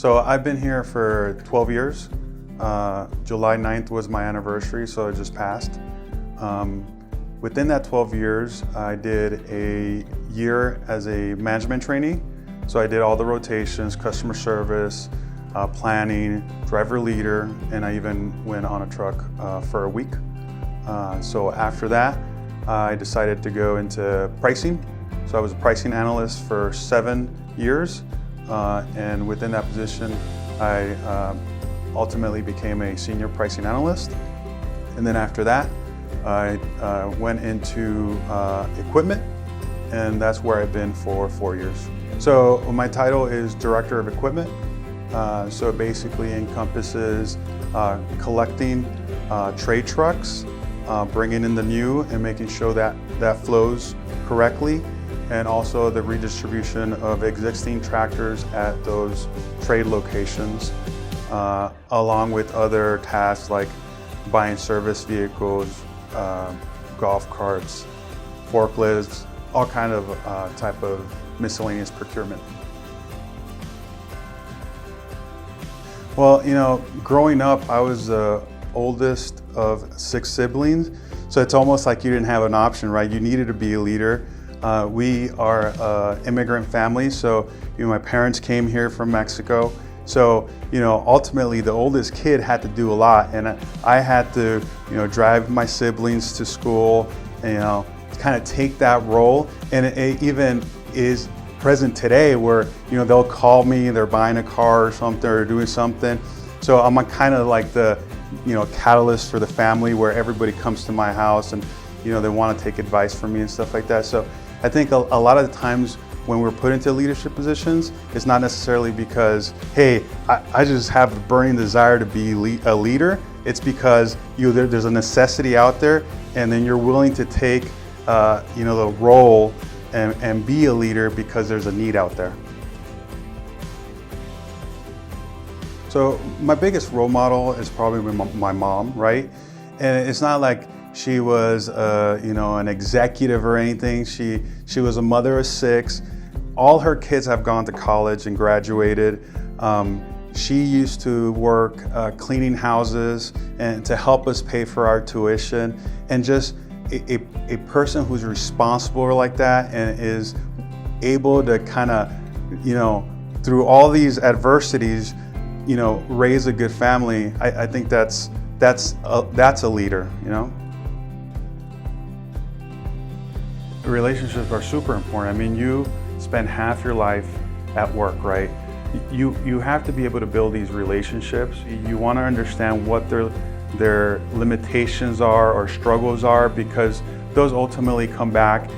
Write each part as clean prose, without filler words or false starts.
So I've been here for 12 years. July 9th was my anniversary, so it just passed. Within that 12 years, I did a year as a management trainee. So I did all the rotations, customer service, planning, driver leader, and I even went on a truck for a week. So after that, I decided to go into pricing. So I was a pricing analyst for 7 years, and within that position, I ultimately became a senior pricing analyst. And then after that, I went into equipment, and that's where I've been for 4 years. So my title is Director of Equipment. So it basically encompasses collecting trade trucks, bringing in the new and making sure that that flows correctly, and also the redistribution of existing tractors at those trade locations, along with other tasks like buying service vehicles, golf carts, forklifts, all kind of type of miscellaneous procurement. Well, you know, growing up, I was the oldest of 6 siblings, so it's almost like you didn't have an option, right? You needed to be a leader. We are an immigrant family, so my parents came here from Mexico. So, ultimately the oldest kid had to do a lot, and I had to, drive my siblings to school, and, kind of take that role. And it even is present today where, they'll call me, they're buying a car or something or doing something. So I'm kind of like the, catalyst for the family where everybody comes to my house and, they want to take advice from me and stuff like that. So I think a lot of the times when we're put into leadership positions, it's not necessarily because, hey, I just have a burning desire to be a leader. It's because there's a necessity out there, and then you're willing to take the role and be a leader because there's a need out there. So my biggest role model is probably my mom, right? And it's not like she was, an executive or anything. She was a mother of 6. All her kids have gone to college and graduated. She used to work cleaning houses and to help us pay for our tuition. And just a person who's responsible like that and is able to kind of, through all these adversities, raise a good family. I think that's a leader, Relationships are super important. I mean, you spend half your life at work, right? You have to be able to build these relationships. You want to understand what their limitations are or struggles are, because those ultimately come back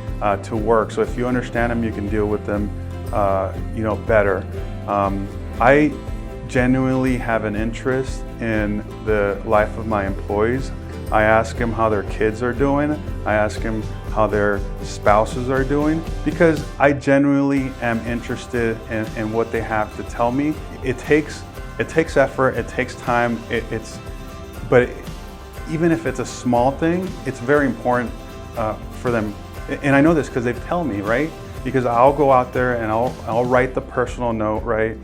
to work. So if you understand them, you can deal with them, better. I genuinely have an interest in the life of my employees. I ask them how their kids are doing. I ask them how their spouses are doing, because I genuinely am interested in what they have to tell me. It takes effort, it takes time, but even if it's a small thing, it's very important for them. And I know this because they tell me, right? Because I'll go out there and I'll write the personal note, right?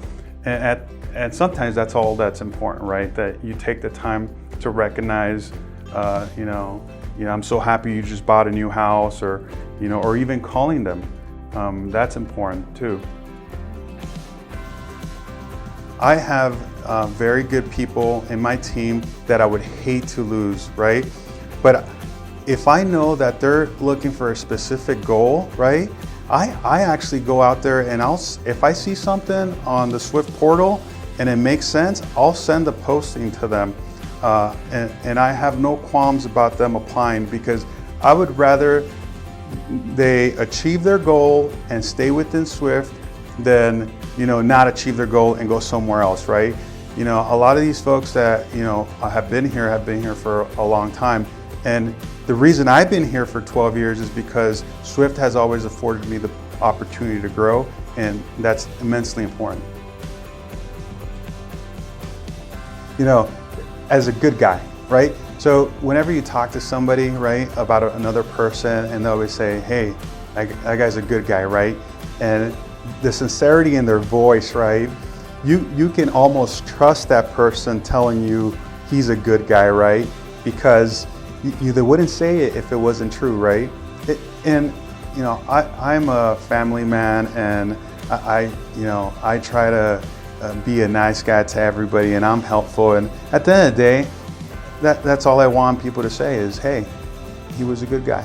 And sometimes that's all that's important, right? That you take the time to recognize, I'm so happy you just bought a new house, or even calling them. That's important too. I have very good people in my team that I would hate to lose, right? But if I know that they're looking for a specific goal, right? I actually go out there and if I see something on the Swift portal and it makes sense, I'll send a posting to them. And I have no qualms about them applying, because I would rather they achieve their goal and stay within Swift than, not achieve their goal and go somewhere else, right? A lot of these folks that, have been here for a long time. And the reason I've been here for 12 years is because Swift has always afforded me the opportunity to grow, and that's immensely important. As a good guy, right? So whenever you talk to somebody, right, about another person, and they'll always say, hey, that guy's a good guy, right? And the sincerity in their voice, right, you can almost trust that person telling you he's a good guy, right? Because they wouldn't say it if it wasn't true, right? And you know, I'm a family man, and I try to be a nice guy to everybody, and I'm helpful. And at the end of the day, that's all I want people to say is, hey, he was a good guy.